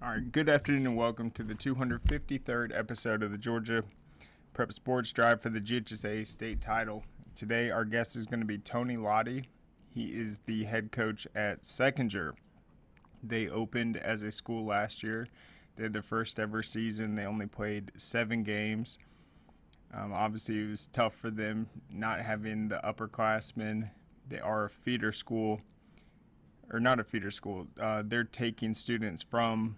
All right, good afternoon and welcome to the 253rd episode of the Georgia Prep Sports Drive for the GHSA State Title. Today, our guest is going to be Tony Lotti. He is the head coach at Seckinger. They opened as a school last year. They had their first ever season. They only played 7 games. Obviously, it was tough for them not having the upperclassmen. They are a feeder school, or not a feeder school. They're taking students from,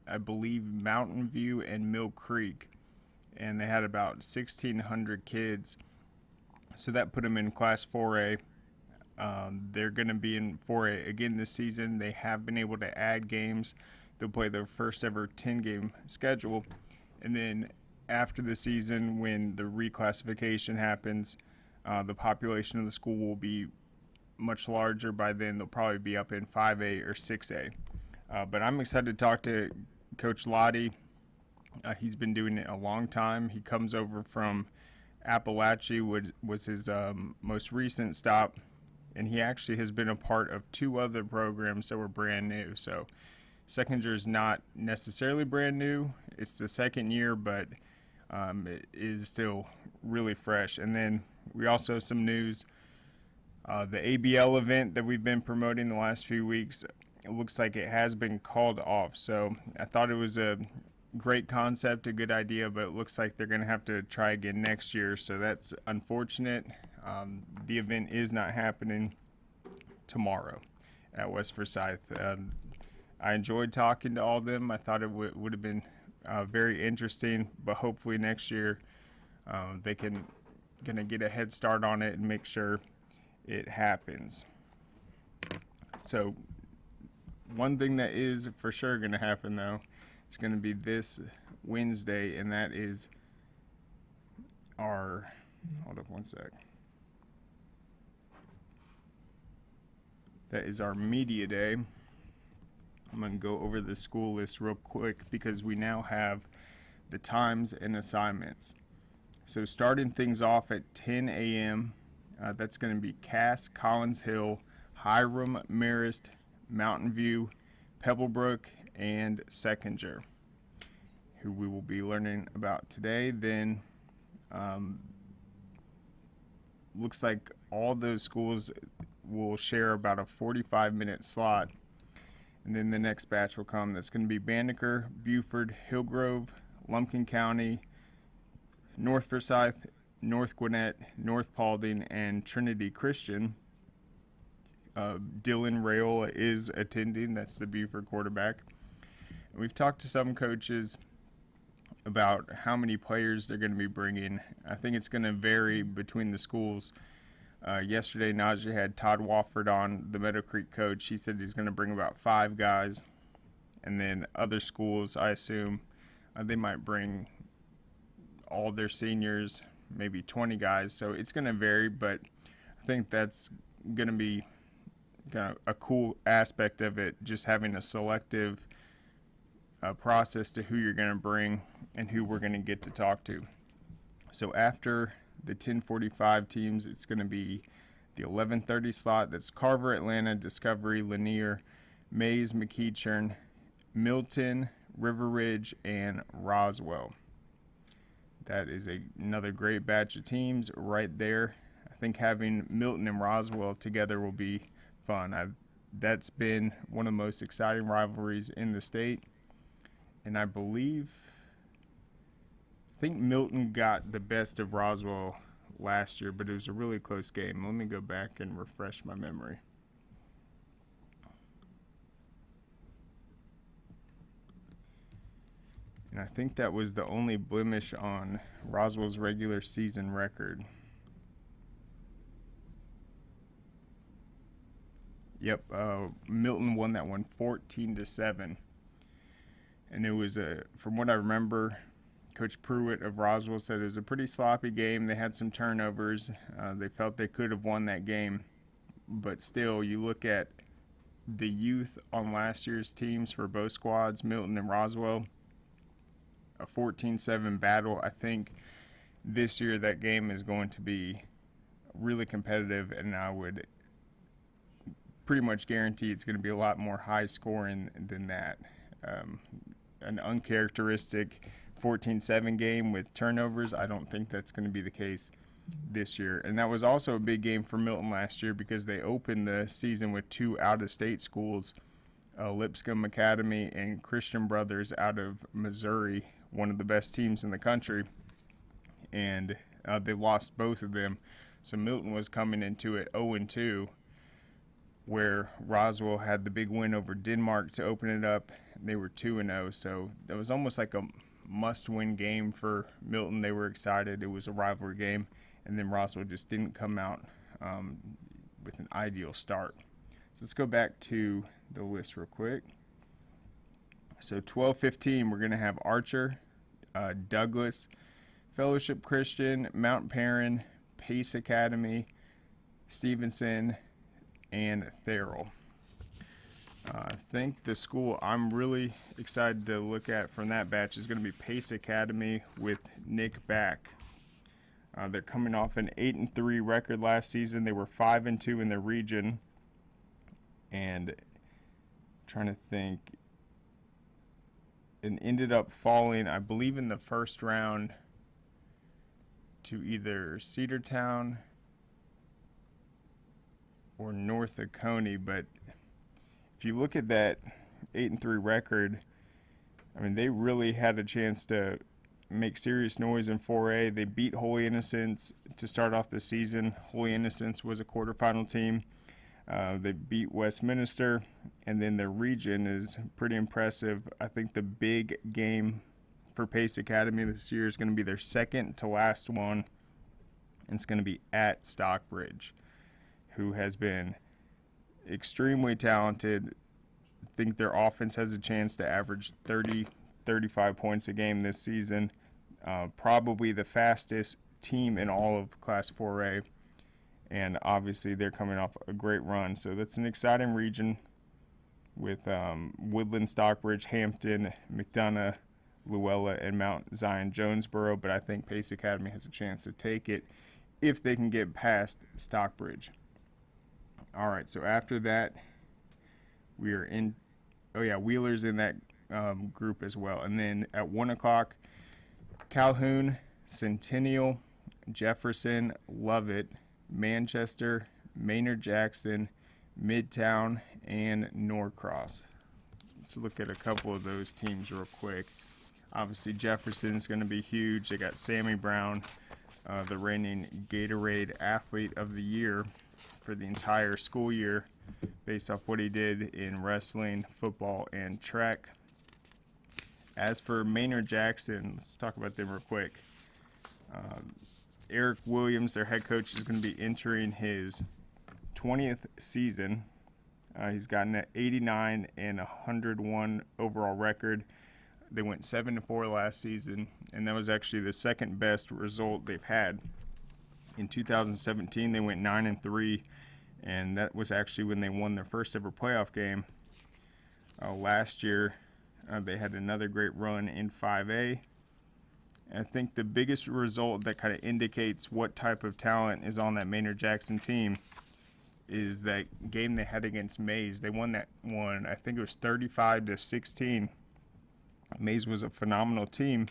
I believe, Mountain View and Mill Creek, and they had about 1,600 kids. So that put them in Class 4A. They're going to be in 4A again this season. They have been able to add games. They'll play their first ever 10-game schedule. And then after the season, when the reclassification happens, the population of the school will be much larger. By then, they'll probably be up in 5A or 6A. But I'm excited to talk to Coach Lotti. He's been doing it a long time. He comes over from Appalachia, was his most recent stop, and he actually has been a part of 2 other programs that were brand new. So Seckinger is not necessarily brand new. It's the second year, but it is still really fresh. And then we also have some news. The ABL event that we've been promoting the last few weeks, it looks like it has been called off. So I thought it was a great concept, a good idea, but it looks like they're going to have to try again next year. So that's unfortunate. The event is not happening tomorrow at West Forsyth. I enjoyed talking to all of them. I thought it would have been very interesting, but hopefully next year they can gonna get a head start on it and make sure it happens. So one thing that is for sure going to happen, though, it's going to be this Wednesday, and that is our, hold up one sec. That is our media day. I'm going to go over the school list real quick because we now have the times and assignments. So starting things off at 10 a.m., that's going to be Cass, Collins Hill, Hiram, Marist, Mountain View, Pebblebrook, and Seckinger, who we will be learning about today. Then looks like all those schools will share about a 45-minute slot. And then the next batch will come. That's going to be Banneker, Buford, Hillgrove, Lumpkin County, North Forsyth, North Gwinnett, North Paulding, and Trinity Christian. Dylan Rayola is attending. That's the Buford quarterback. And we've talked to some coaches about how many players they're going to be bringing. I think it's going to vary between the schools. Yesterday, Najee had Todd Wofford on, the Meadow Creek coach. He said he's going to bring about 5 guys. And then other schools, I assume, they might bring all their seniors, maybe 20 guys. So it's going to vary, but I think that's going to be kind of a cool aspect of it, just having a selective process to who you're going to bring and who we're going to get to talk to. So after the 10:45 teams, it's going to be the 11:30 slot. That's Carver, Atlanta, Discovery, Lanier, Mays, McEachern, Milton, River Ridge, and Roswell. That is another great batch of teams right there. I think having Milton and Roswell together will be fun. That's been one of the most exciting rivalries in the state, and I think Milton got the best of Roswell last year, but it was a really close game. Let me go back and refresh my memory. And I think that was the only blemish on Roswell's regular season record. Yep, Milton won that one 14-7. And it was, from what I remember, Coach Pruitt of Roswell said it was a pretty sloppy game. They had some turnovers. They felt they could have won that game. But still, you look at the youth on last year's teams for both squads, Milton and Roswell, a 14-7 battle. I think this year that game is going to be really competitive, and I would pretty much guarantee it's going to be a lot more high scoring than that. An uncharacteristic 14-7 game with turnovers, I don't think that's going to be the case this year. And that was also a big game for Milton last year because they opened the season with two out-of-state schools, Lipscomb Academy and Christian Brothers out of Missouri, one of the best teams in the country. And they lost both of them. So Milton was coming into it 0-2, where Roswell had the big win over Denmark to open it up. They were 2-0, so that was almost like a must-win game for Milton. They were excited. It was a rivalry game, and then Roswell just didn't come out with an ideal start. So let's go back to the list real quick. So 12-15, we're going to have Archer, Douglas, Fellowship Christian, Mount Perrin, Pace Academy, Stevenson, and Therrell. I think the school I'm really excited to look at from that batch is going to be Pace Academy with Nick Back. They're coming off an 8-3 record last season. They were 5-2 in the region, and trying to think, and ended up falling, I believe, in the first round to either Cedartown or North Oconee. But if you look at that 8-3 record, I mean, they really had a chance to make serious noise in 4A. They beat Holy Innocents to start off the season. Holy Innocents was a quarterfinal team. They beat Westminster, and then their region is pretty impressive. I think the big game for Pace Academy this year is going to be their second to last one, and it's going to be at Stockbridge, who has been extremely talented. I think their offense has a chance to average 35 points a game this season. Probably the fastest team in all of Class 4A. And obviously they're coming off a great run. So that's an exciting region with Woodland, Stockbridge, Hampton, McDonough, Luella, and Mount Zion Jonesboro. But I think Pace Academy has a chance to take it if they can get past Stockbridge. All right, so after that, we are in, Wheeler's in that group as well. And then at 1 o'clock, Calhoun, Centennial, Jefferson, Lovett, Manchester, Maynard Jackson, Midtown, and Norcross. Let's look at a couple of those teams real quick. Obviously, Jefferson's going to be huge. They got Sammy Brown, the reigning Gatorade Athlete of the Year for the entire school year based off what he did in wrestling, football, and track. As for Maynard Jackson, let's talk about them real quick. Eric Williams, their head coach, is going to be entering his 20th season. He's gotten an 89 and 101 overall record. They went 7-4 last season, and that was actually the second best result they've had. In 2017, they went 9-3, and that was actually when they won their first ever playoff game. Last year, they had another great run in 5A. And I think the biggest result that kind of indicates what type of talent is on that Maynard Jackson team is that game they had against Mays. They won that one, I think it was 35-16. Mays was a phenomenal team.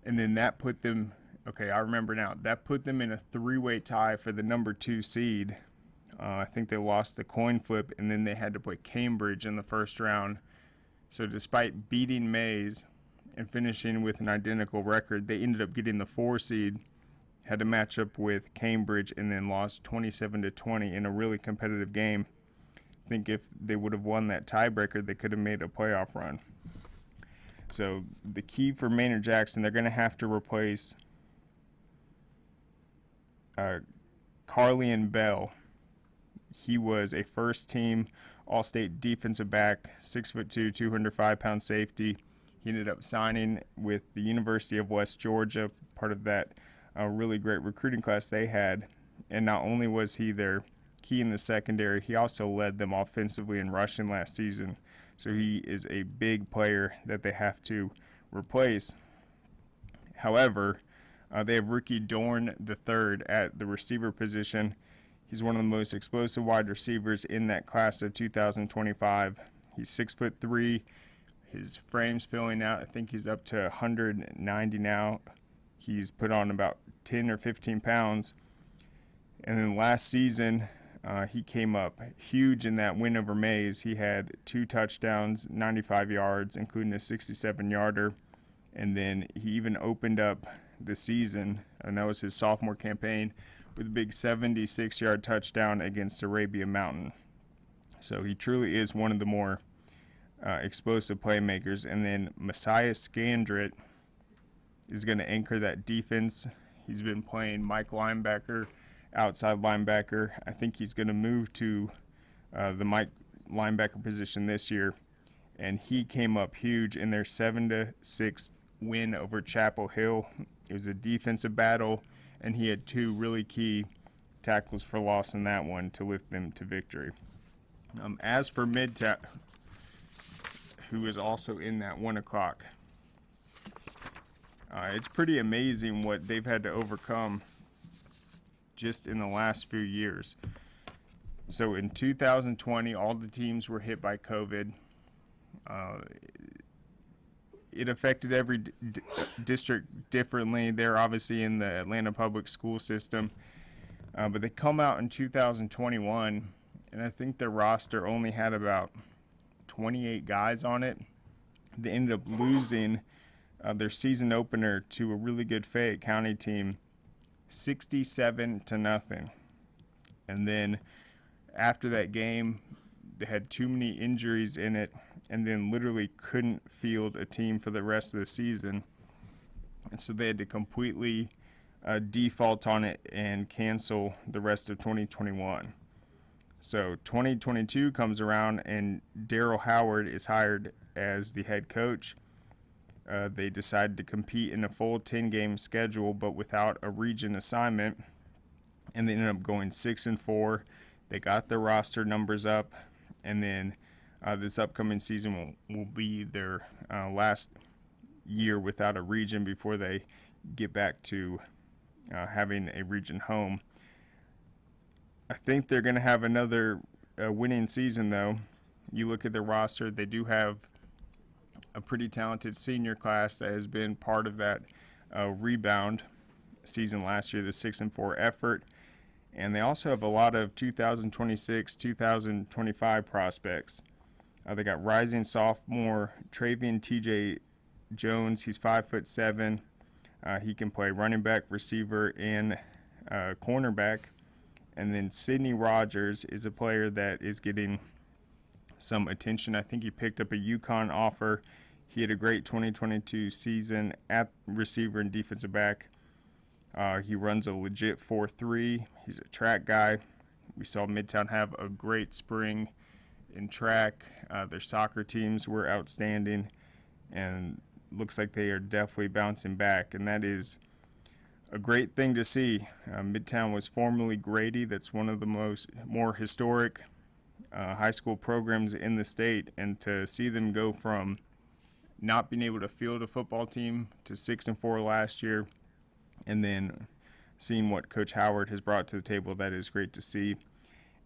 And then that put them, I remember now, that put them in a three-way tie for the number 2 seed. I think they lost the coin flip, and then they had to play Cambridge in the first round. So despite beating Mays and finishing with an identical record, they ended up getting the 4 seed, had to match up with Cambridge, and then lost 27-20 in a really competitive game. I think if they would have won that tiebreaker, they could have made a playoff run. So the key for Maynard Jackson, they're going to have to replace Carly and Bell. He was a first-team All-State defensive back, 6'2", 205-pound safety. He ended up signing with the University of West Georgia, part of that really great recruiting class they had. And not only was he their key in the secondary, he also led them offensively in rushing last season. So he is a big player that they have to replace. However, they have Ricky Dorn III at the receiver position. He's one of the most explosive wide receivers in that class of 2025. He's 6'3". His frame's filling out. I think he's up to 190 now. He's put on about 10 or 15 pounds. And then last season, he came up huge in that win over Mays. He had 2 touchdowns, 95 yards, including a 67-yarder. And then he even opened up the season, and that was his sophomore campaign, with a big 76-yard touchdown against Arabia Mountain. So he truly is one of the more explosive playmakers. And then Messiah Scandrett is going to anchor that defense. He's been playing Mike linebacker, outside linebacker. I think he's going to move to the Mike linebacker position this year. And he came up huge in their 7-6 win over Chapel Hill. It was a defensive battle, and he had 2 really key tackles for loss in that one to lift them to victory. As for Midtown, who is also in that 1 o'clock, it's pretty amazing what they've had to overcome just in the last few years. So in 2020, all the teams were hit by COVID. It affected every district differently. They're obviously in the Atlanta public school system. But they come out in 2021, and I think their roster only had about 28 guys on it. They ended up losing their season opener to a really good Fayette County team, 67-0. And then after that game, they had too many injuries in it, and then literally couldn't field a team for the rest of the season. And so they had to completely default on it and cancel the rest of 2021. So 2022 comes around, and Daryl Howard is hired as the head coach. They decided to compete in a full 10-game schedule, but without a region assignment, and they ended up going 6-4. They got their roster numbers up, and then this upcoming season will be their last year without a region before they get back to having a region home. I think they're going to have another winning season, though. You look at the roster, they do have a pretty talented senior class that has been part of that rebound season last year, the 6-4 effort. And they also have a lot of 2026, 2025 prospects. They got rising sophomore Travian TJ Jones. He's 5'7". He can play running back, receiver, and cornerback. And then Sidney Rogers is a player that is getting some attention. I think he picked up a UConn offer. He had a great 2022 season at receiver and defensive back. He runs a legit 4.3. He's a track guy. We saw Midtown have a great spring in track. Their soccer teams were outstanding, and looks like they are definitely bouncing back, and that is a great thing to see. Midtown was formerly Grady. That's one of the more historic high school programs in the state, and to see them go from not being able to field a football team to 6-4 last year, and then seeing what Coach Howard has brought to the table, that is great to see.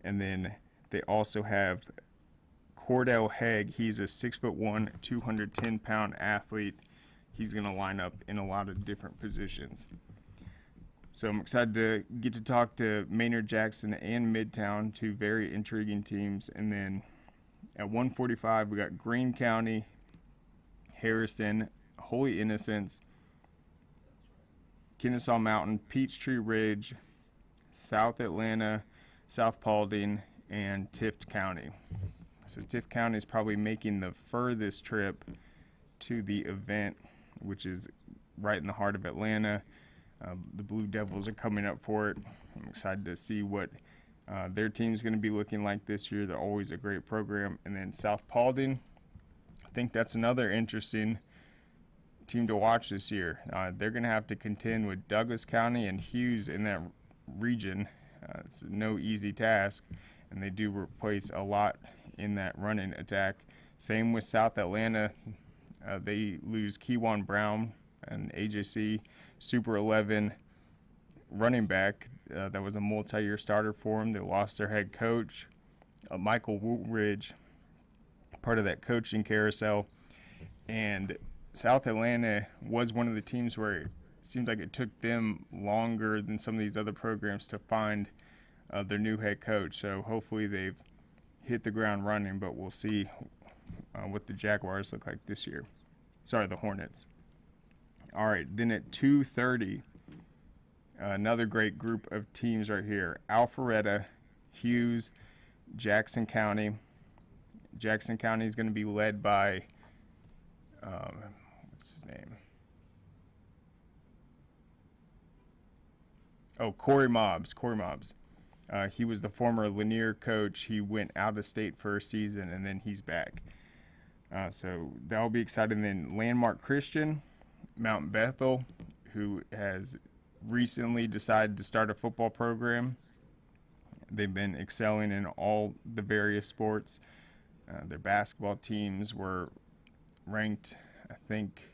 And then they also have Cordell Hegg. He's a 6'1", 210-pound athlete. He's going to line up in a lot of different positions. So I'm excited to get to talk to Maynard Jackson and Midtown, 2 very intriguing teams. And then at 1:45, we got Greene County, Harrison, Holy Innocents, Kennesaw Mountain, Peachtree Ridge, South Atlanta, South Paulding, and Tift County. So Tift County is probably making the furthest trip to the event, which is right in the heart of Atlanta. The Blue Devils are coming up for it. I'm excited to see what Their team's going to be looking like this year. They're always a great program. And then South Paulding, I think that's another interesting team to watch this year. They're going to have to contend with Douglas County and Hughes in that region. It's no easy task, and they do replace a lot in that running attack. Same with South Atlanta. They lose Kewan Brown, an AJC Super 11 running back that was a multi-year starter for them. They lost their head coach, Michael Woolridge, part of that coaching carousel. And South Atlanta was one of the teams where it seems like it took them longer than some of these other programs to find their new head coach. So hopefully they've hit the ground running, but we'll see what the Jaguars look like this year. Sorry, the Hornets. All right, then at 2:30, another great group of teams right here. Alpharetta, Hughes, Jackson County. Jackson County is going to be led by, what's his name? Oh, Corey Mobbs. He was the former Lanier coach. He went out of state for a season, and then he's back. So that'll be exciting. Then Landmark Christian, Mount Bethel, who has recently decided to start a football program. They've been excelling in all the various sports. Their basketball teams were ranked, I think,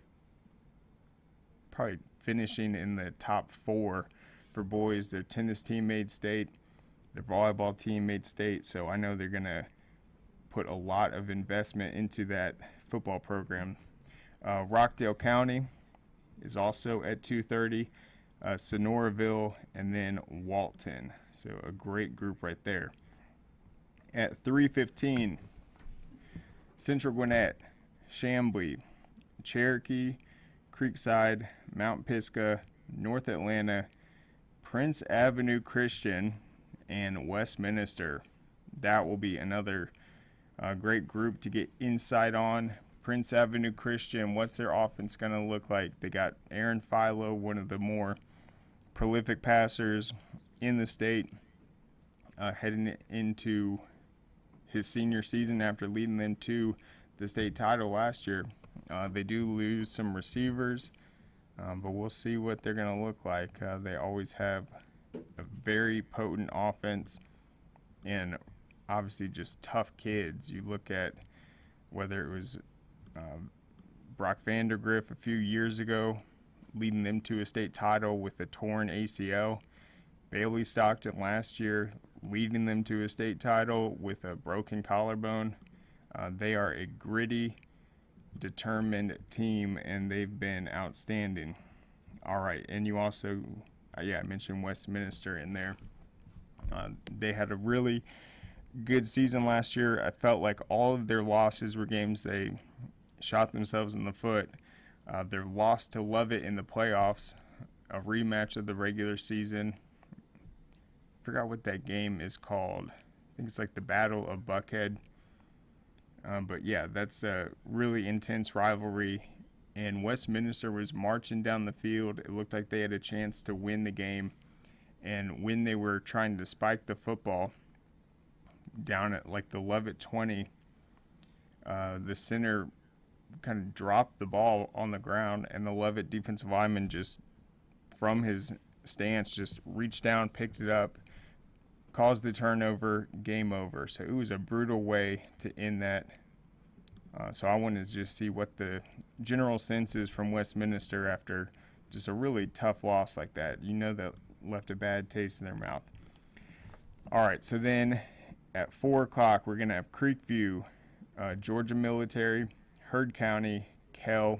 probably finishing in the top 4 for boys. Their tennis team made state. Their volleyball team made state. So I know they're going to put a lot of investment into that football program. Rockdale County is also at 2:30. Sonoraville, and then Walton. So a great group right there. At 3:15, Central Gwinnett, Chamblee, Cherokee, Creekside, Mount Pisgah, North Atlanta, Prince Avenue Christian, and Westminster. That will be another great group to get insight on. Prince Avenue Christian, what's their offense going to look like? They got Aaron Philo, one of the more prolific passers in the state, heading into his senior season after leading them to the state title last year. They do lose some receivers, but we'll see what they're going to look like. They always have a very potent offense and obviously just tough kids. You look at whether it was Brock Vandergriff a few years ago, leading them to a state title with a torn ACL. Bailey Stockton last year, leading them to a state title with a broken collarbone. They are a gritty, determined team, and they've been outstanding. All right, and you also, I mentioned Westminster in there. They had a really good season last year. I felt like all of their losses were games they shot themselves in the foot. Their loss to Lovett in the playoffs, a rematch of the regular season. I forgot what that game is called. I think it's like the Battle of Buckhead. But yeah, that's a really intense rivalry. And Westminster was marching down the field. It looked like they had a chance to win the game. And when they were trying to spike the football down at like the Lovett 20, the center kind of dropped the ball on the ground, and the Lovett defensive lineman just from his stance just reached down, picked it up, caused the turnover, game over. So it was a brutal way to end that. So I wanted to just see what the general sense is from Westminster after just a really tough loss like that. You know, that left a bad taste in their mouth. All right, so then at 4 o'clock, we're going to have Creekview, Georgia Military, Heard County, Kell,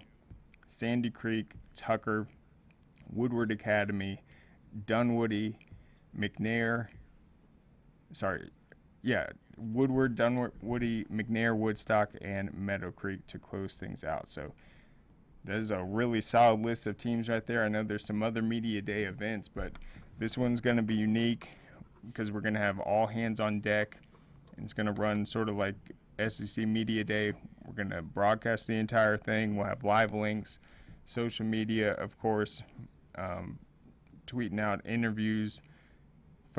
Sandy Creek, Tucker, Woodward Academy, Dunwoody, Woodward, Dunwoody, McNair, Woodstock, and Meadow Creek to close things out. So there's a really solid list of teams right there. I know there's some other media day events, but this one's going to be unique because we're going to have all hands on deck. And it's going to run sort of like SEC Media Day. We're going to broadcast the entire thing. We'll have live links, social media, of course, tweeting out interviews,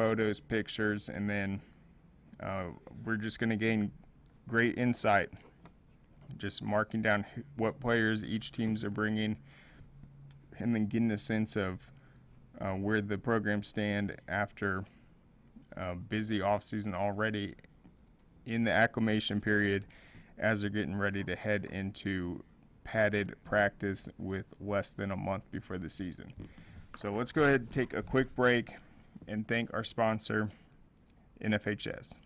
photos, pictures, and then we're just going to gain great insight, just marking down what players each teams are bringing, and then getting a sense of where the programs stand after a busy offseason already in the acclimation period as they're getting ready to head into padded practice with less than a month before the season. So let's go ahead and take a quick break and thank our sponsor, NFHS.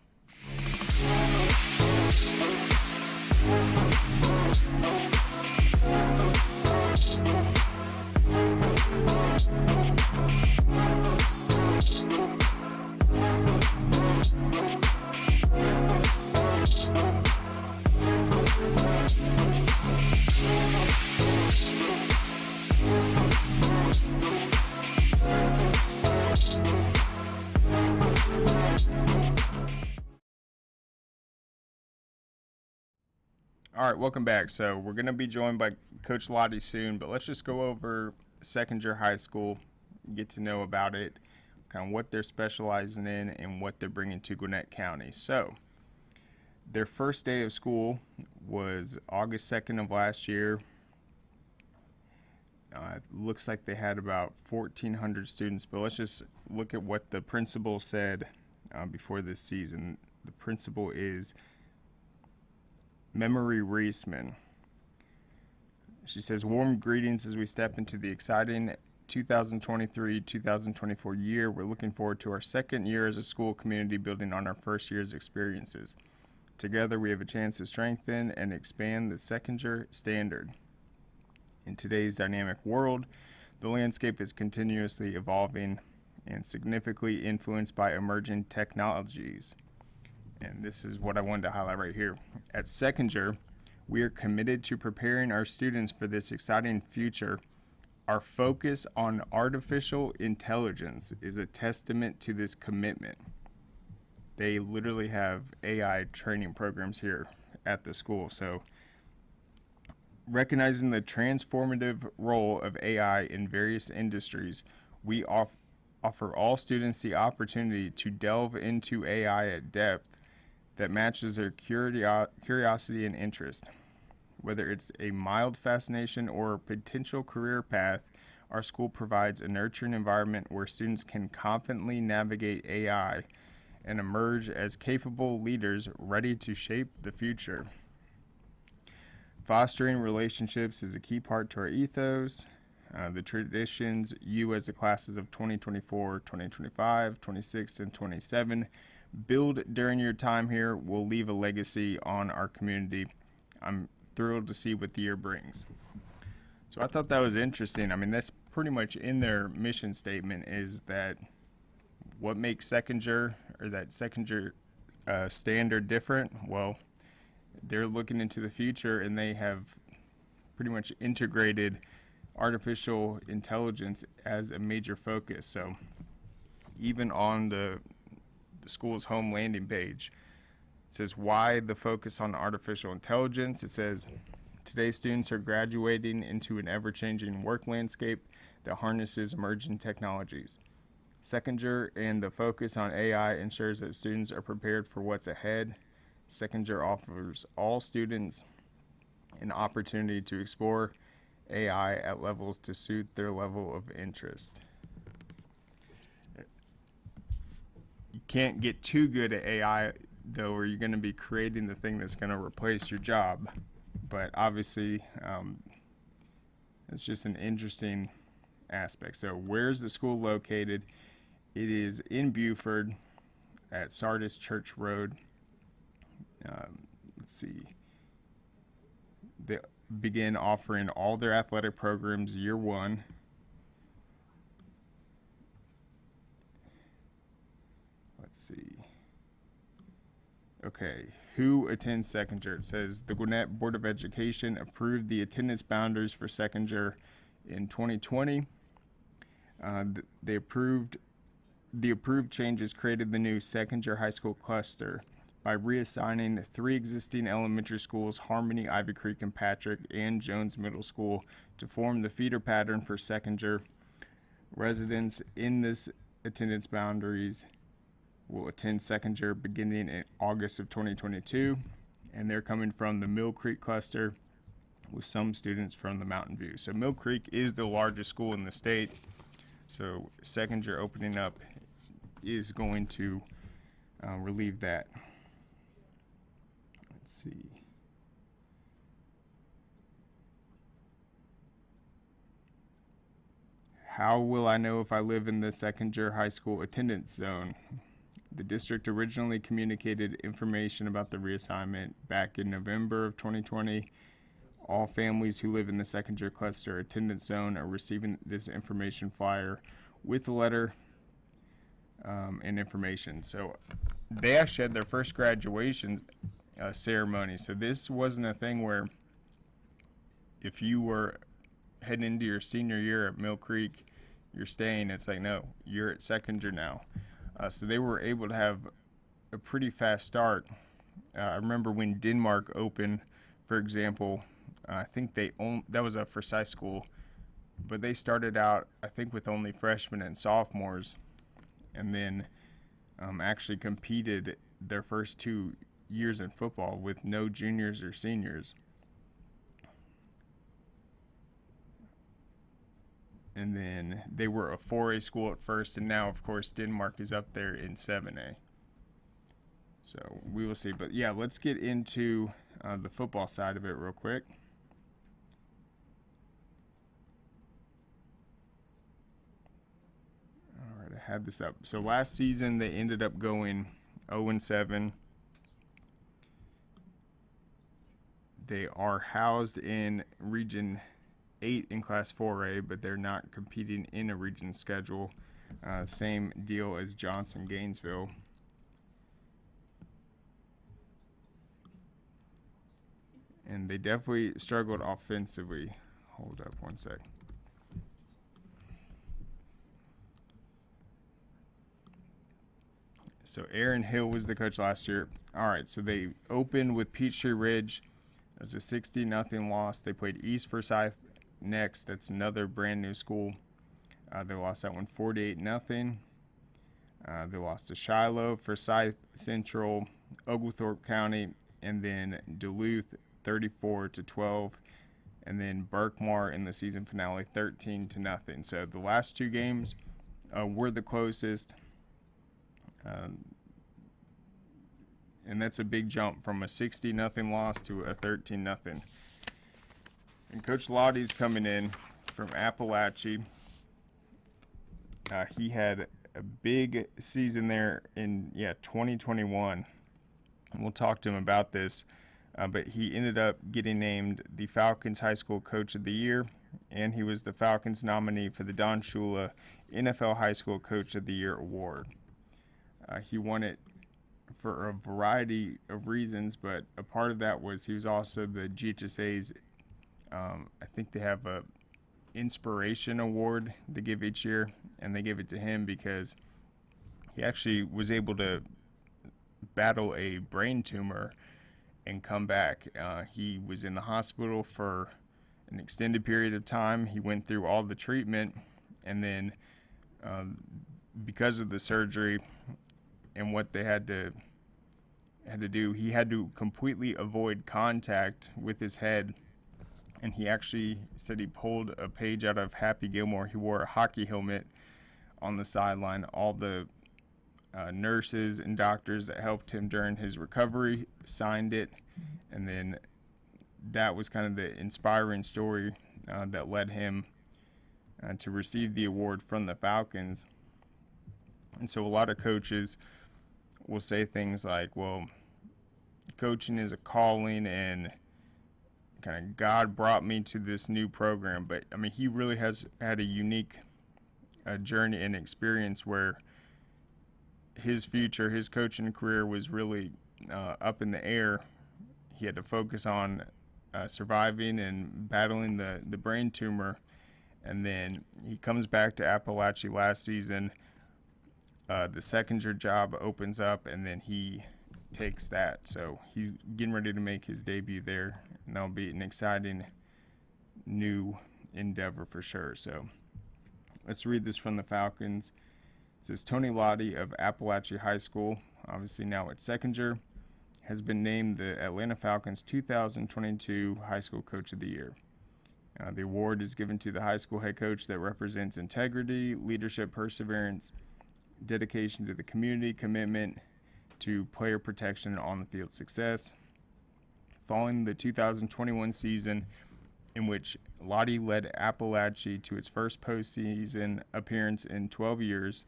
All right, welcome back. So we're going to be joined by Coach Lotti soon, but let's just go over Seckinger High School, get to know about it, kind of what they're specializing in and what they're bringing to Gwinnett County. So their first day of school was August 2nd of last year. It looks like they had about 1,400 students, but let's just look at what the principal said before this season. The principal is Memory Reisman. She says, warm greetings as we step into the exciting 2023-2024 year. We're looking forward to our second year as a school community, building on our first year's experiences. Together, we have a chance to strengthen and expand the Seckinger standard. In today's dynamic world, the landscape is continuously evolving and significantly influenced by emerging technologies. And this is what I wanted to highlight right here. At Seckinger, we are committed to preparing our students for this exciting future. Our focus on artificial intelligence is a testament to this commitment. They literally have AI training programs here at the school. So recognizing the transformative role of AI in various industries, we offer all students the opportunity to delve into AI at depth that matches their curiosity and interest. Whether it's a mild fascination or a potential career path, our school provides a nurturing environment where students can confidently navigate AI and emerge as capable leaders ready to shape the future. Fostering relationships is a key part to our ethos. The traditions you as the classes of 2024, 2025, 26, and 27 build during your time here will leave a legacy on our community. I'm thrilled to see what the year brings. So I thought that was interesting. I mean, that's pretty much in their mission statement, is that what makes Seckinger, or that Seckinger standard, different. Well, they're looking into the future and they have pretty much integrated artificial intelligence as a major focus. So even on the school's home landing page, it says, why the focus on artificial intelligence? It says, today's students are graduating into an ever-changing work landscape that harnesses emerging technologies. Seckinger and the focus on AI ensures that students are prepared for what's ahead. Seckinger offers all students an opportunity to explore AI at levels to suit their level of interest. You can't get too good at AI, though, or you're going to be creating the thing that's going to replace your job. But obviously, it's just an interesting aspect. So where's the school located? It is in Buford at Sardis Church Road. Let's see. They begin offering all their athletic programs year one. Let's see. Okay, who attends Seckinger? It says the Gwinnett Board of Education approved the attendance boundaries for Seckinger in 2020. The approved changes created the new Seckinger High School cluster by reassigning 3 existing elementary schools, Harmony, Ivy Creek, and Patrick, and Jones Middle School, to form the feeder pattern for Seckinger. Residents in this attendance boundaries will attend Seckinger beginning in August of 2022, and they're coming from the Mill Creek cluster with some students from the Mountain View. So Mill Creek is the largest school in the state, so Seckinger opening up is going to relieve that. Let's see. How will I know if I live in the Seckinger High School attendance zone? The district originally communicated information about the reassignment back in November of 2020. All families who live in the Seckinger cluster attendance zone are receiving this information flyer with a letter and information. So they actually had their first graduation ceremony. So this wasn't a thing where if you were heading into your senior year at Mill Creek, you're staying. It's like, no, you're at Seckinger now. So they were able to have a pretty fast start. I remember when Denmark opened, for example, I think that was a Forsyth school, but they started out, I think, with only freshmen and sophomores, and then actually competed their first 2 years in football with no juniors or seniors. And then they were a 4A school at first, and now, of course, Denmark is up there in 7A. So we will see. But, yeah, let's get into the football side of it real quick. All right, I had this up. So last season they ended up going 0-7. They are housed in Region 8 in Class 4A, but they're not competing in a region schedule. Same deal as Johnson Gainesville. And they definitely struggled offensively. Hold up one sec. So Aaron Hill was the coach last year. All right, so they opened with Peachtree Ridge. It was a 60-0 loss. They played East Forsyth next. That's another brand new school. They lost that one 48-0. They lost to Shiloh, Forsyth Central, Oglethorpe County, and then Duluth 34-12, and then Berkmar in the season finale 13-0. So the last two games were the closest, and that's a big jump from a 60-0 loss to a 13-0. And Coach Lotti's coming in from Appalachia. He had a big season there in 2021. And we'll talk to him about this. But he ended up getting named the Falcons High School Coach of the Year, and he was the Falcons nominee for the Don Shula NFL High School Coach of the Year award. He won it for a variety of reasons, but a part of that was he was also the GHSA's, I think they have a inspiration award they give each year, and they give it to him because he actually was able to battle a brain tumor and come back. He was in the hospital for an extended period of time. He went through all the treatment, and then because of the surgery and what they had to do, he had to completely avoid contact with his head. And he actually said he pulled a page out of Happy Gilmore. He wore a hockey helmet on the sideline. All the nurses and doctors that helped him during his recovery signed it, and then that was kind of the inspiring story that led him to receive the award from the Falcons. And so a lot of coaches will say things like, well, coaching is a calling and kind of God brought me to this new program. But I mean, he really has had a unique journey and experience where his future, his coaching career was really up in the air. He had to focus on surviving and battling the brain tumor. And then he comes back to Appalachia last season. The Seckinger job opens up, and then he takes that. So he's getting ready to make his debut there, and that'll be an exciting new endeavor for sure. So let's read this from the Falcons. It says Tony Lotti of Appalachia High School, obviously now at Seckinger, has been named the Atlanta Falcons 2022 High School Coach of the Year. The award is given to the high school head coach that represents integrity, leadership, perseverance, dedication to the community, commitment to player protection and on-the-field success. Following the 2021 season, in which Lotti led Appalachia to its first postseason appearance in 12 years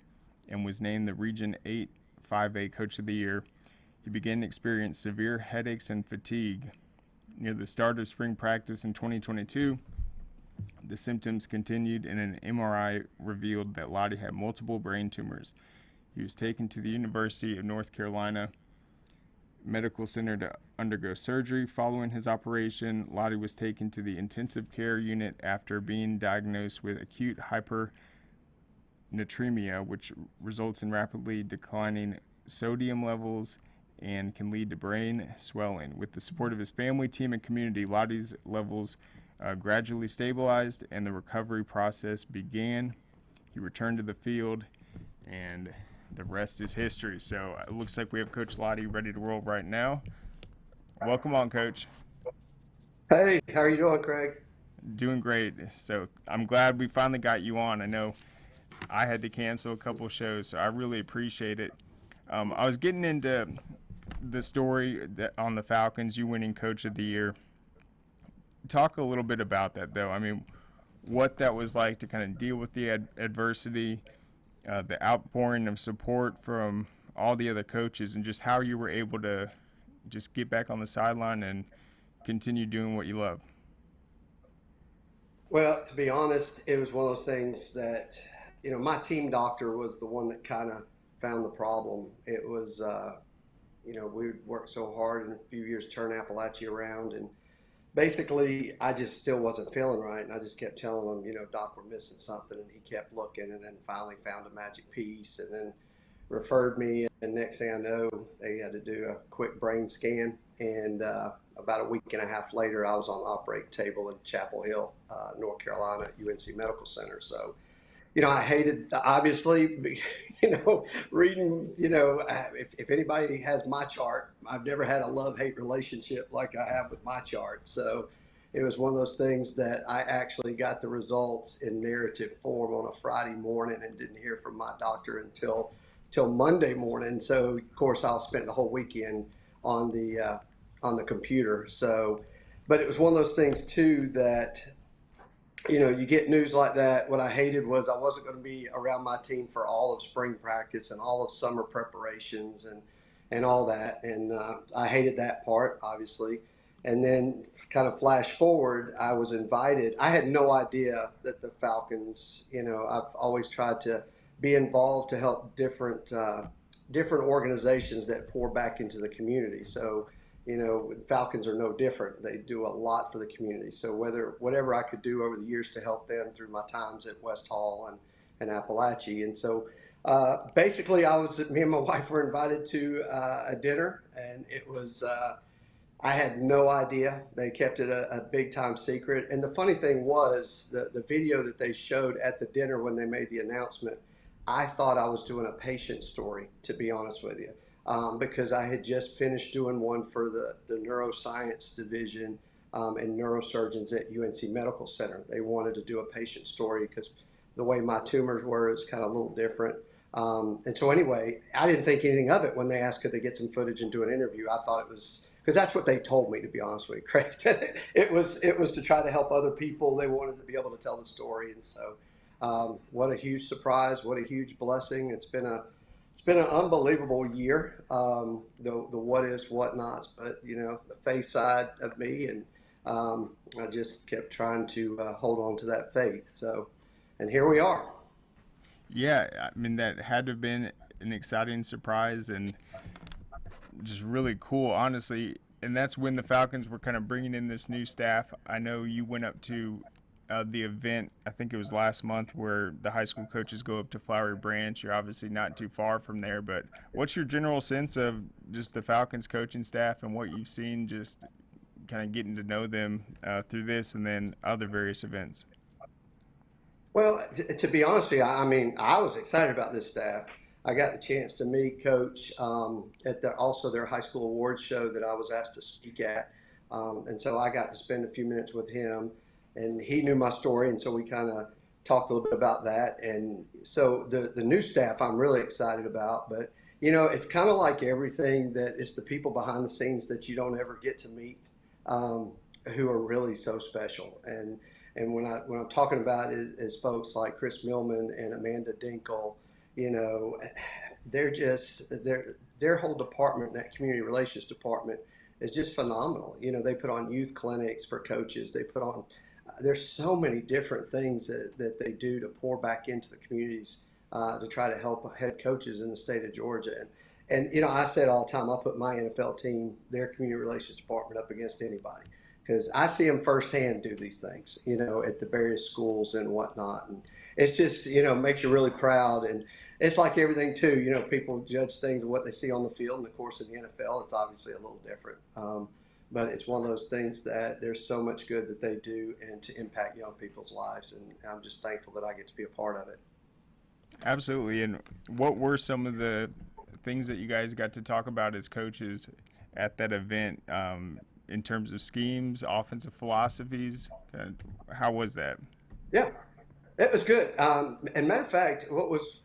and was named the Region 8 5A Coach of the Year, he began to experience severe headaches and fatigue. Near the start of spring practice in 2022, the symptoms continued, and an MRI revealed that Lotti had multiple brain tumors. He was taken to the University of North Carolina Medical Center to undergo surgery. Following his operation, Lotti was taken to the intensive care unit after being diagnosed with acute hypernatremia, which results in rapidly declining sodium levels and can lead to brain swelling. With the support of his family, team, and community, Lotti's levels gradually stabilized and the recovery process began. He returned to the field, and the rest is history. So it looks like we have Coach Lotti ready to roll right now. Welcome on, Coach. Hey, how are you doing, Craig? Doing great. So I'm glad we finally got you on. I know I had to cancel a couple shows, so I really appreciate it. I was getting into the story on the Falcons, you winning Coach of the Year. Talk a little bit about that, though. I mean, what that was like to kind of deal with the adversity, the outpouring of support from all the other coaches, and just how you were able to just get back on the sideline and continue doing what you love. Well, to be honest, it was one of those things that, my team doctor was the one that kind of found the problem. It was, we worked so hard in a few years to turn Appalachia around, and basically I just still wasn't feeling right, and I just kept telling him, Doc, we're missing something, and he kept looking, and then finally found a magic piece, and then referred me, and next thing I know, they had to do a quick brain scan, and about a week and a half later, I was on the operating table in Chapel Hill, North Carolina, at UNC Medical Center. So, I hated, obviously, reading, if anybody has my chart, I've never had a love-hate relationship like I have with my chart. So it was one of those things that I actually got the results in narrative form on a Friday morning and didn't hear from my doctor until Monday morning. So, of course, I spent the whole weekend on the computer. So, but it was one of those things, too, that you get news like that. What I hated was I wasn't going to be around my team for all of spring practice and all of summer preparations and all that. And I hated that part, obviously. And then kind of flash forward, I was invited. I had no idea that the Falcons, I've always tried to be involved to help different organizations that pour back into the community. So, Falcons are no different. They do a lot for the community. So whatever I could do over the years to help them through my times at West Hall and Appalachia. And so basically me and my wife were invited to a dinner, and it was, I had no idea. They kept it a big time secret. And the funny thing was the video that they showed at the dinner when they made the announcement, I thought I was doing a patient story, to be honest with you. Because I had just finished doing one for the neuroscience division and neurosurgeons at UNC Medical Center. They wanted to do a patient story because the way my tumors were is kind of a little different. And so anyway, I didn't think anything of it when they asked could they get some footage and do an interview. I thought it was, because that's what they told me, to be honest with you, Craig. It was to try to help other people. They wanted to be able to tell the story. And so what a huge surprise, what a huge blessing. It's been an unbelievable year, the what ifs, what nots, but the faith side of me, and I just kept trying to hold on to that faith. So, and here we are. Yeah, I mean, that had to have been an exciting surprise and just really cool, honestly. And that's when the Falcons were kind of bringing in this new staff. I know you went up to the event, I think it was last month, where the high school coaches go up to Flowery Branch. You're obviously not too far from there, but what's your general sense of just the Falcons coaching staff and what you've seen, just kind of getting to know them through this and then other various events? Well, to be honest with you, I mean, I was excited about this staff. I got the chance to meet Coach at also their high school awards show that I was asked to speak at, and so I got to spend a few minutes with him, and he knew my story, and so we kind of talked a little bit about that. And so the new staff I'm really excited about, but it's kind of like everything that it's the people behind the scenes that you don't ever get to meet, um, who are really so special. And when I'm talking about it is folks like Chris Millman and Amanda Dinkle, you know, they're just their whole department, that community relations department, is just phenomenal. They put on youth clinics for coaches. They put on there's so many different things that they do to pour back into the communities to try to help head coaches in the state of Georgia. And I say it all the time. I put my NFL team, their community relations department, up against anybody because I see them firsthand do these things, at the various schools and whatnot. And it's just, makes you really proud. And it's like everything too, people judge things of what they see on the field. And of course, in the NFL, it's obviously a little different. But it's one of those things that there's so much good that they do and to impact young people's lives. And I'm just thankful that I get to be a part of it. Absolutely. And what were some of the things that you guys got to talk about as coaches at that event in terms of schemes, offensive philosophies? How was that? Yeah, it was good. And matter of fact, what was,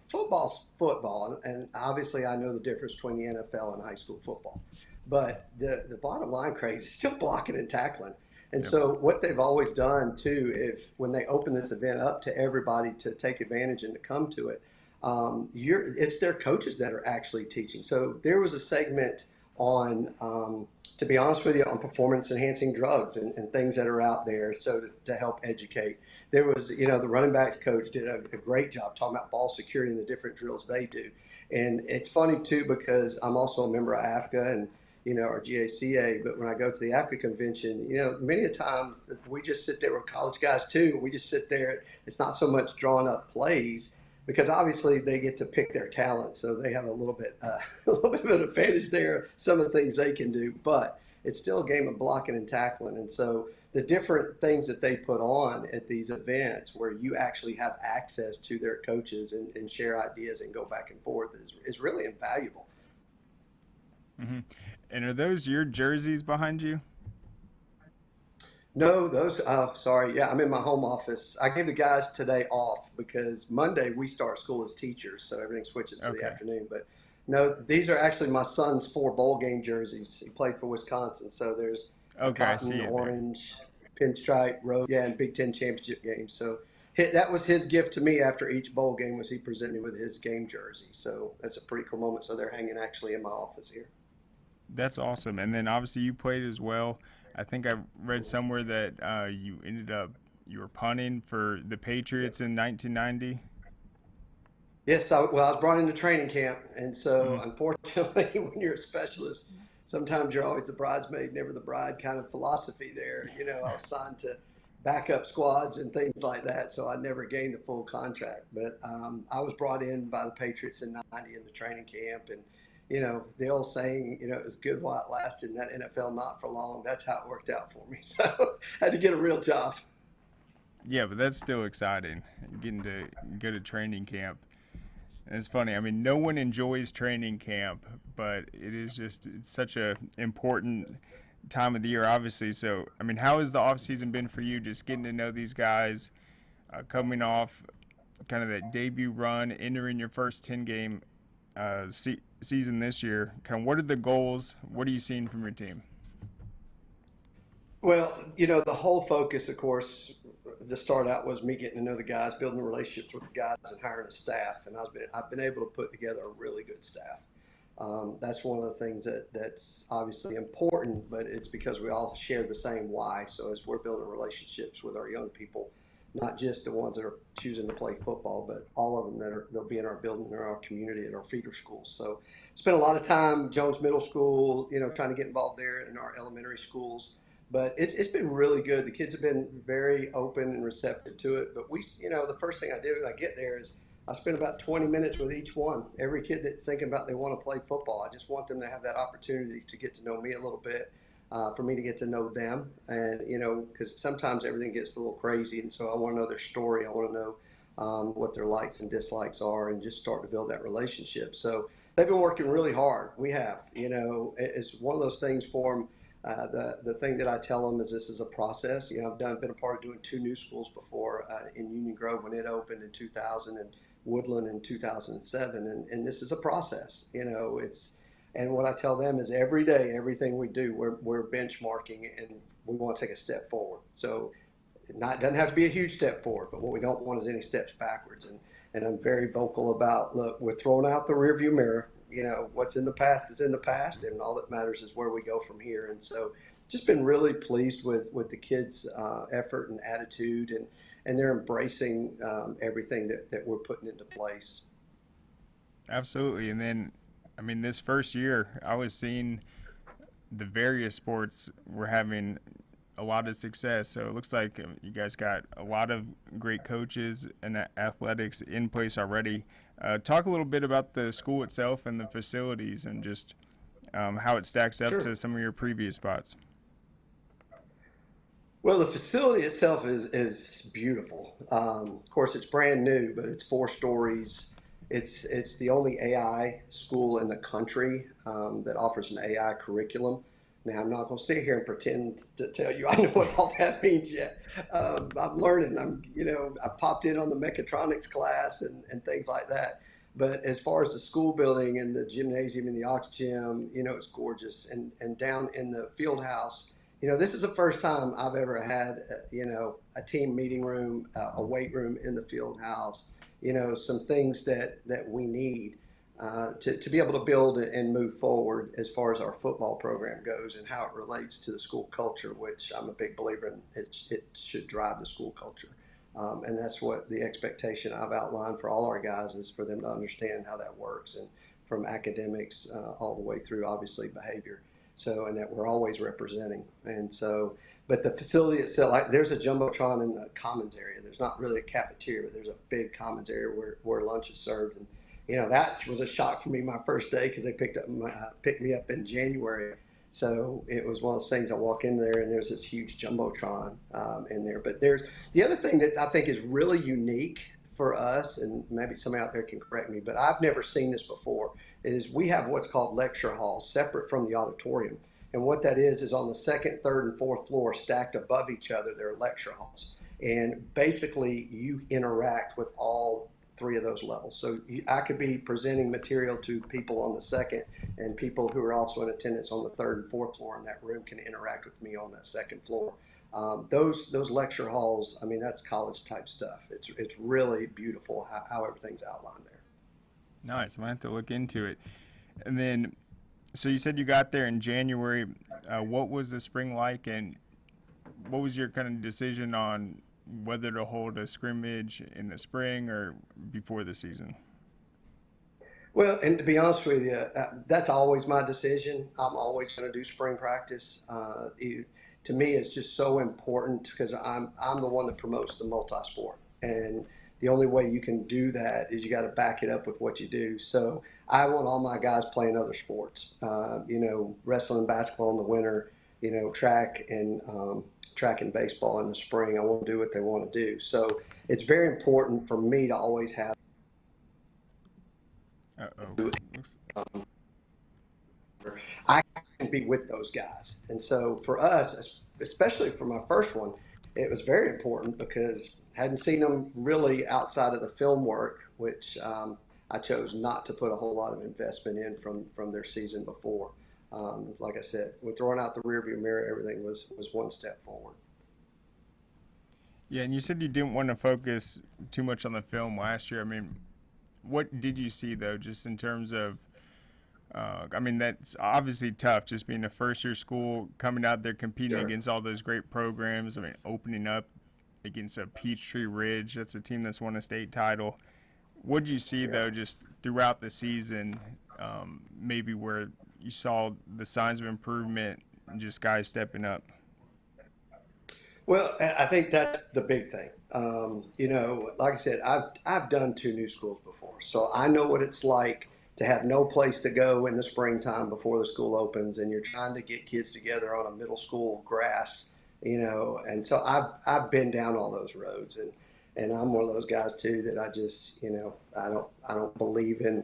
football's football. And obviously I know the difference between the NFL and high school football. But the bottom line, Craig, is still blocking and tackling. And Yep. so what they've always done too, if when they open this event up to everybody to take advantage and to come to it, it's their coaches that are actually teaching. So there was a segment on, to be honest with you, on performance enhancing drugs and things that are out there. So to help educate, there was, the running backs coach did a great job talking about ball security and the different drills they do. And it's funny too, because I'm also a member of AFCA and, our GHSA, but when I go to the AFCA convention, many a times we just sit there with college guys too. We just sit there. It's not so much drawing up plays because obviously they get to pick their talent. So they have a little bit of an advantage there, some of the things they can do, but it's still a game of blocking and tackling. And so the different things that they put on at these events where you actually have access to their coaches and share ideas and go back and forth is really invaluable. Hmm. And are those your jerseys behind you? No, those, sorry. Yeah, I'm in my home office. I gave the guys today off because Monday we start school as teachers, so everything switches to the Okay. afternoon. But no, these are actually my son's 4 bowl game jerseys. He played for Wisconsin, so there's a Okay, I see cotton, it there. orange, pinstripe, rose, yeah, and Big Ten championship games. So that was his gift to me after each bowl game was he presented me with his game jersey. So that's a pretty cool moment. So they're hanging actually in my office here. That's awesome. And then obviously you played as well. I think I read somewhere that you were punting for the Patriots in 1990. Yes, well, I was brought into training camp, and so Mm. unfortunately, when you're a specialist, sometimes you're always the bridesmaid, never the bride kind of philosophy there. I was signed to backup squads and things like that, so I never gained a full contract. But I was brought in by the Patriots in '90 into training camp, and the old saying, it was good while it lasted, and that NFL not for long. That's how it worked out for me. So I had to get a real job. Yeah, but that's still exciting, getting to go to training camp. And it's funny. I mean, no one enjoys training camp, but it's such a important time of the year, obviously. So, I mean, how has the off season been for you? Just getting to know these guys, coming off kind of that debut run, entering your first 10-game season this year. Kind of, what are the goals? What are you seeing from your team? Well, the whole focus, of course, to start out was me getting to know the guys, building relationships with the guys, and hiring a staff. And I've been able to put together a really good staff. That's one of the things that's obviously important, but it's because we all share the same why. So as we're building relationships with our young people, not just the ones that are choosing to play football, but all of them they'll be in our building, in our community, at our feeder schools. So spent a lot of time Jones Middle School, trying to get involved there in our elementary schools. But it's been really good. The kids have been very open and receptive to it. But the first thing I do when I get there is I spend about 20 minutes with each one. Every kid that's thinking about they want to play football, I just want them to have that opportunity to get to know me a little bit, for me to get to know them. And, because sometimes everything gets a little crazy. And so I want to know their story. I want to know what their likes and dislikes are and just start to build that relationship. So they've been working really hard. We have, it's one of those things for them. The thing that I tell them is this is a process. I've been a part of doing two new schools before in Union Grove when it opened in 2000 and Woodland in 2007. And this is a process, and what I tell them is every day, everything we do, we're benchmarking and we want to take a step forward. So it doesn't have to be a huge step forward, but what we don't want is any steps backwards. And I'm very vocal about, look, we're throwing out the rearview mirror. What's in the past is in the past, and all that matters is where we go from here. And so just been really pleased with the kids' effort and attitude, and they're embracing everything that we're putting into place. Absolutely. And then, this first year, I was seeing the various sports were having a lot of success. So it looks like you guys got a lot of great coaches and athletics in place already. Talk a little bit about the school itself and the facilities and just how it stacks up to some of your previous spots. Well, the facility itself is beautiful. Of course, it's brand new, but it's 4 stories. It's the only AI school in the country that offers an AI curriculum. Now, I'm not going to sit here and pretend to tell you I know what all that means yet. I'm learning. I popped in on the mechatronics class and things like that. But as far as the school building and the gymnasium and the Ox Gym, it's gorgeous. And down in the field house, this is the first time I've ever had, a team meeting room, a weight room in the field house, some things that we need to be able to build and move forward as far as our football program goes and how it relates to the school culture, which I'm a big believer in. It should drive the school culture. And that's what the expectation I've outlined for all our guys is for them to understand how that works, and from academics all the way through, obviously, behavior. So, and that we're always representing. And so, but the facility itself, there's a jumbotron in the commons area. There's not really a cafeteria, but there's a big commons area where lunch is served. And that was a shock for me my first day because they picked me up in January. So it was one of those things. I walk in there and there's this huge jumbotron in there. But there's the other thing that I think is really unique for us, and maybe somebody out there can correct me, but I've never seen this before, is we have what's called lecture halls separate from the auditorium. And what that is on the second, third, and fourth floor stacked above each other, there are lecture halls. And basically you interact with all 3 of those levels. So I could be presenting material to people on the second, and people who are also in attendance on the third and fourth floor in that room can interact with me on that second floor. Those lecture halls, that's college type stuff. It's really beautiful how everything's outlined there. Nice. I'm going to have to look into it. And then, so you said you got there in January. What was the spring like, and what was your kind of decision on whether to hold a scrimmage in the spring or before the season? Well, and to be honest with you, that's always my decision. I'm always going to do spring practice. To me, it's just so important because I'm the one that promotes the multi-sport, and the only way you can do that is you got to back it up with what you do. So I want all my guys playing other sports, wrestling, basketball in the winter, track and baseball in the spring. I want to do what they want to do. So it's very important for me to always have. I can be with those guys. And so for us, especially for my first one, it was very important because I hadn't seen them really outside of the film work, which I chose not to put a whole lot of investment in from their season before. Like I said, we're throwing out the rearview mirror. Everything was one step forward. Yeah, and you said you didn't want to focus too much on the film last year. What did you see, though, just in terms of that's obviously tough, just being a first-year school, coming out there competing against all those great programs. Opening up against a Peachtree Ridge, that's a team that's won a state title. What did you see, though, just throughout the season, maybe where you saw the signs of improvement and just guys stepping up? Well, I think that's the big thing. Like I said, I've done 2 new schools before, so I know what it's like to have no place to go in the springtime before the school opens, and you're trying to get kids together on a middle school grass, and so I've been down all those roads, and I'm one of those guys too that I just, I don't believe in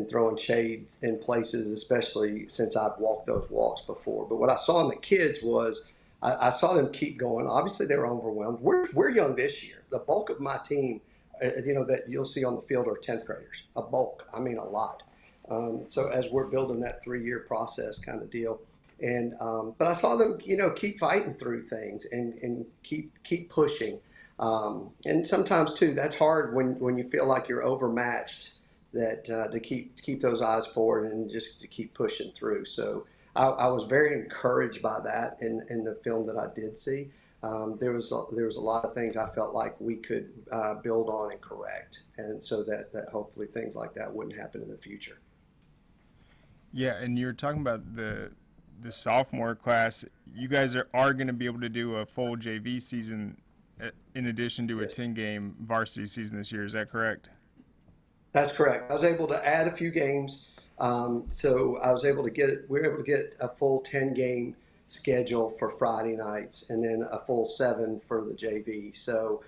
throwing shade in places, especially since I've walked those walks before. But what I saw in the kids was I saw them keep going. Obviously, they were overwhelmed. We're young this year. The bulk of my team, that you'll see on the field are 10th graders. A bulk, I mean a lot. So as we're building that 3-year process kind of deal, and but I saw them, keep fighting through things and keep pushing. And sometimes too, that's hard when you feel like you're overmatched. That to keep those eyes forward and just to keep pushing through. So I was very encouraged by that in the film that I did see. There was a lot of things I felt like we could build on and correct, and so that hopefully things like that wouldn't happen in the future. Yeah, and you're talking about the sophomore class. You guys are going to be able to do a full JV season in addition to a 10-game varsity season this year. Is that correct? That's correct. I was able to add a few games, so I was able to we were able to get a full 10-game schedule for Friday nights, and then a full 7 for the JV. So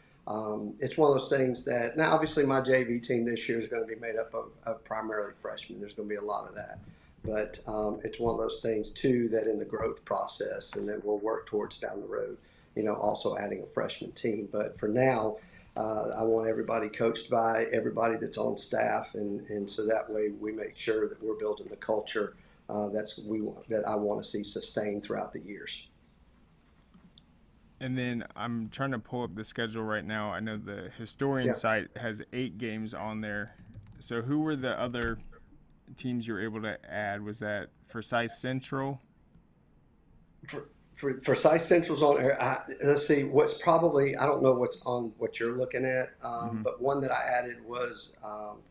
it's one of those things that now, obviously, my JV team this year is going to be made up of primarily freshmen. There's going to be a lot of that, but it's one of those things too that in the growth process, and then we'll work towards down the road, also adding a freshman team. But for now, I want everybody coached by everybody that's on staff, and so that way we make sure that we're building the culture that I want to see sustained throughout the years. And then I'm trying to pull up the schedule right now. I know the historian site has 8 games on there. So who were the other teams you were able to add? Was that Forsyth Central? Forsyth Central's on there. Let's see, what's probably, I don't know what's on what you're looking at, but one that I added was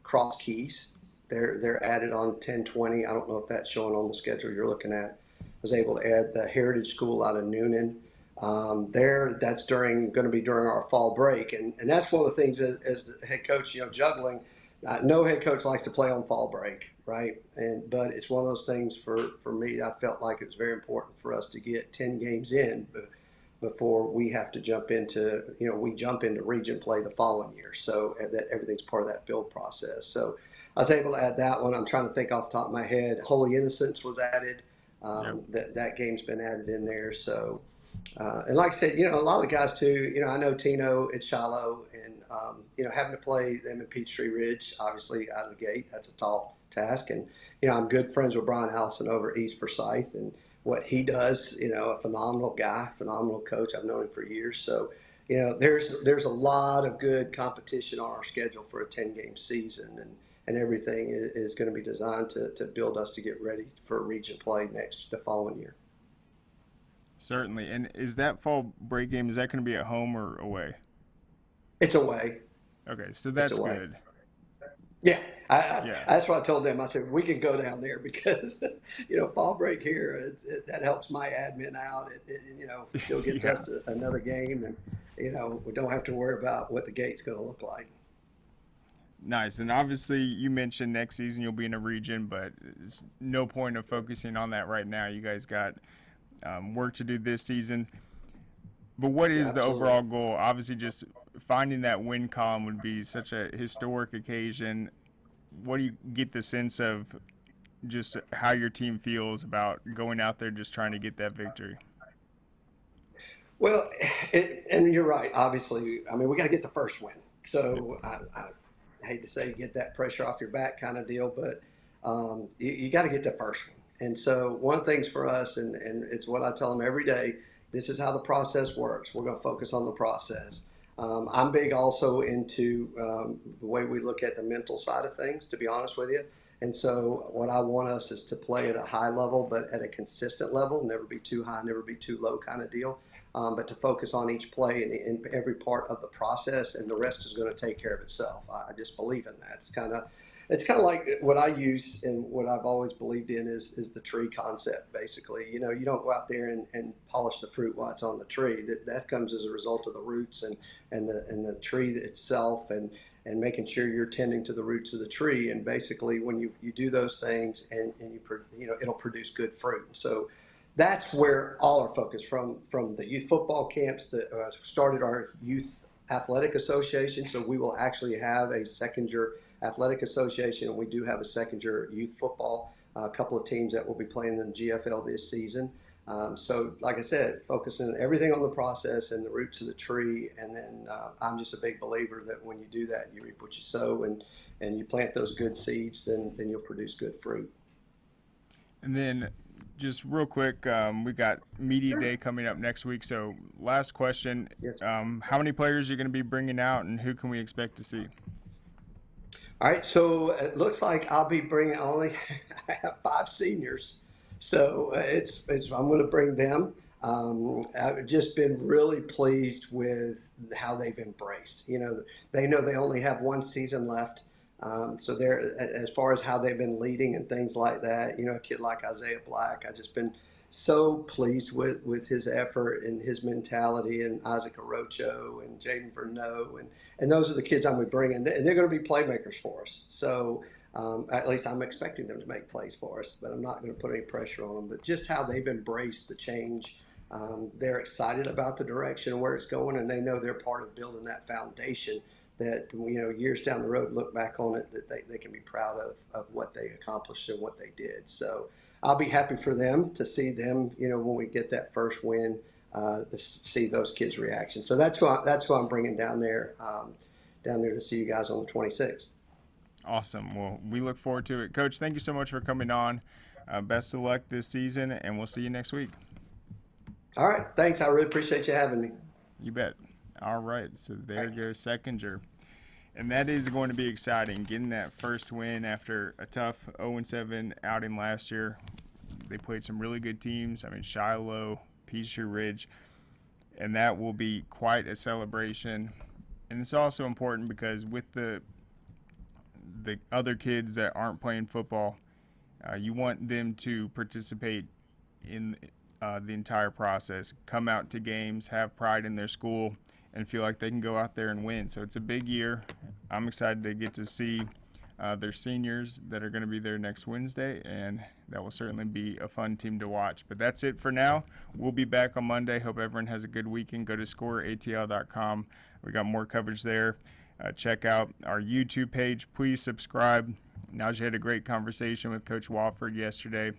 Cross Keys. They're added on 1020. I don't know if that's showing on the schedule you're looking at. I was able to add the Heritage School out of Noonan. That's going to be during our fall break, and that's one of the things as the head coach, juggling. No head coach likes to play on fall break, right? But it's one of those things for me. I felt like it was very important for us to get 10 games in before we have to jump into region play the following year. So that everything's part of that build process. So I was able to add that one. I'm trying to think off the top of my head. Holy Innocents was added. That game's been added in there. So, and like I said, a lot of the guys too, I know Tino at Shiloh, and, having to play them in Peachtree Ridge, obviously out of the gate, that's a tall task. And, I'm good friends with Brian Allison over at East Forsyth, and what he does, a phenomenal guy, phenomenal coach. I've known him for years. So, there's a lot of good competition on our schedule for a 10-game season, and everything is going to be designed to build us to get ready for region play the following year. Certainly. And is that fall break game, is that going to be at home or away? It's away. Okay, so that's good. Yeah, that's what I told them. I said, we can go down there because, fall break here, that helps my admin out. Still gets us another game, and, we don't have to worry about what the gate's going to look like. Nice. And obviously you mentioned next season you'll be in a region, but there's no point of focusing on that right now. You guys got work to do this season. But what is the overall goal? Obviously just finding that win column would be such a historic occasion. What do you get the sense of just how your team feels about going out there just trying to get that victory? Well, and you're right. Obviously, we got to get the first win. So I hate to say get that pressure off your back kind of deal, but you got to get the first one. And so one of the things for us, and it's what I tell them every day, this is how the process works. We're going to focus on the process. I'm big also into the way we look at the mental side of things, to be honest with you. And so what I want us is to play at a high level, but at a consistent level, never be too high, never be too low kind of deal. But to focus on each play in every part of the process, and the rest is going to take care of itself. I just believe in that. It's kind of like what I use and what I've always believed in is the tree concept. Basically, you don't go out there and polish the fruit while it's on the tree. That comes as a result of the roots and the tree itself. And and making sure you're tending to the roots of the tree. And basically, when you do those things, and it'll produce good fruit. So that's where all our focus from the youth football camps that started our youth athletic association. So we will actually have a Seckinger athletic association, and we do have a Seckinger youth football. A couple of teams that will be playing in the GFL this season. So, like I said, focusing everything on the process and the roots of the tree. And then I'm just a big believer that when you do that, you reap what you sow, and you plant those good seeds, then you'll produce good fruit. And then just real quick, we got Media Day coming up next week. So last question, Yes. How many players are you going to be bringing out, and who can we expect to see? All right, so it looks like I'll be bringing I have 5 seniors, so I'm going to bring them. I've just been really pleased with how they've embraced. They know they only have 1 season left, so they're, as far as how they've been leading and things like that. A kid like Isaiah Black, I've just been so pleased with his effort and his mentality, and Isaac Orocho and Jaden Verneau, and those are the kids I'm bringing, and they're going to be playmakers for us. So at least I'm expecting them to make plays for us, but I'm not going to put any pressure on them. But just how they've embraced the change, they're excited about the direction and where it's going, and they know they're part of building that foundation that, years down the road, look back on it, that they can be proud of what they accomplished and what they did. So I'll be happy for them to see them, when we get that first win, to see those kids' reaction. So that's who I'm bringing down there to see you guys on the 26th. Awesome. Well, we look forward to it. Coach, thank you so much for coming on. Best of luck this season, and we'll see you next week. All right. Thanks. I really appreciate you having me. You bet. All right. So there goes Seckinger. And that is going to be exciting, getting that first win after a tough 0-7 outing last year. They played some really good teams. Shiloh, Peachtree Ridge, and that will be quite a celebration. And it's also important because with the other kids that aren't playing football, you want them to participate in the entire process, come out to games, have pride in their school, and feel like they can go out there and win. So it's a big year. I'm excited to get to see their seniors that are going to be there next Wednesday, and that will certainly be a fun team to watch. But that's it for now. We'll be back on Monday. Hope everyone has a good weekend. Go to scoreatl.com. We got more coverage there. Check out our YouTube page. Please subscribe. Najee had a great conversation with Coach Wofford yesterday.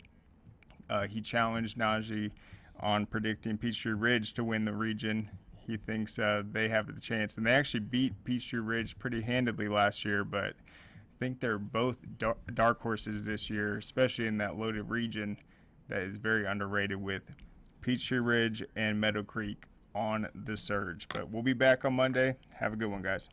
He challenged Najee on predicting Peachtree Ridge to win the region. He thinks they have the chance. And they actually beat Peachtree Ridge pretty handedly last year, but I think they're both dark horses this year, especially in that loaded region that is very underrated with Peachtree Ridge and Meadow Creek on the surge. But we'll be back on Monday. Have a good one, guys.